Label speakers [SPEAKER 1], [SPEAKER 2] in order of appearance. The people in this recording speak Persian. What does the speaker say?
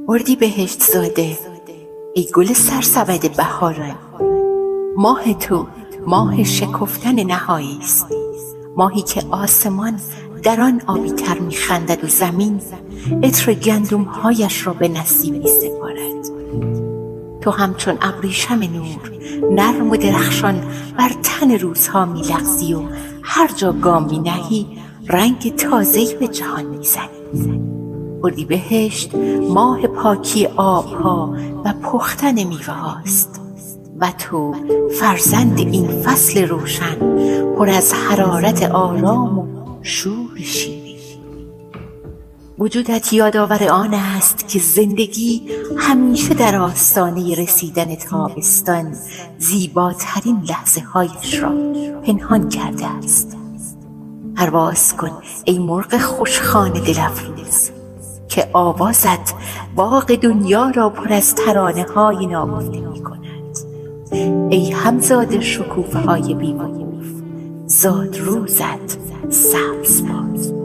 [SPEAKER 1] اردیبهشت زاده، ای گل سرسبد بهاران، ماه تو ماه شکفتن نهایی است، ماهی که آسمان در آن آبی تر می‌خندد و زمین عطر گندم‌هایش را به نسیم می‌سپارد. تو همچون ابریشم نور نرم و درخشان بر تن روزها می‌لغزی و هر جا گام می‌نهی رنگ تازه‌ای به جهان می‌زنی. اردیبهشت ماه پاکی آبها و پختن میوه هاست و تو فرزند این فصل روشن پر از حرارت آرام و شور شیرین. وجودت یادآور آن است که زندگی همیشه در آستانه رسیدن تابستان زیباترین لحظه هایش را پنهان کرده است. پرواز کن ای مرغ خوشخوان دل افروز که آوازت باغ دنیا را پر از ترانه های ناگفته می کند. ای همزاد شکوفه های بی‌وقوف، زاد روزت سبز باد.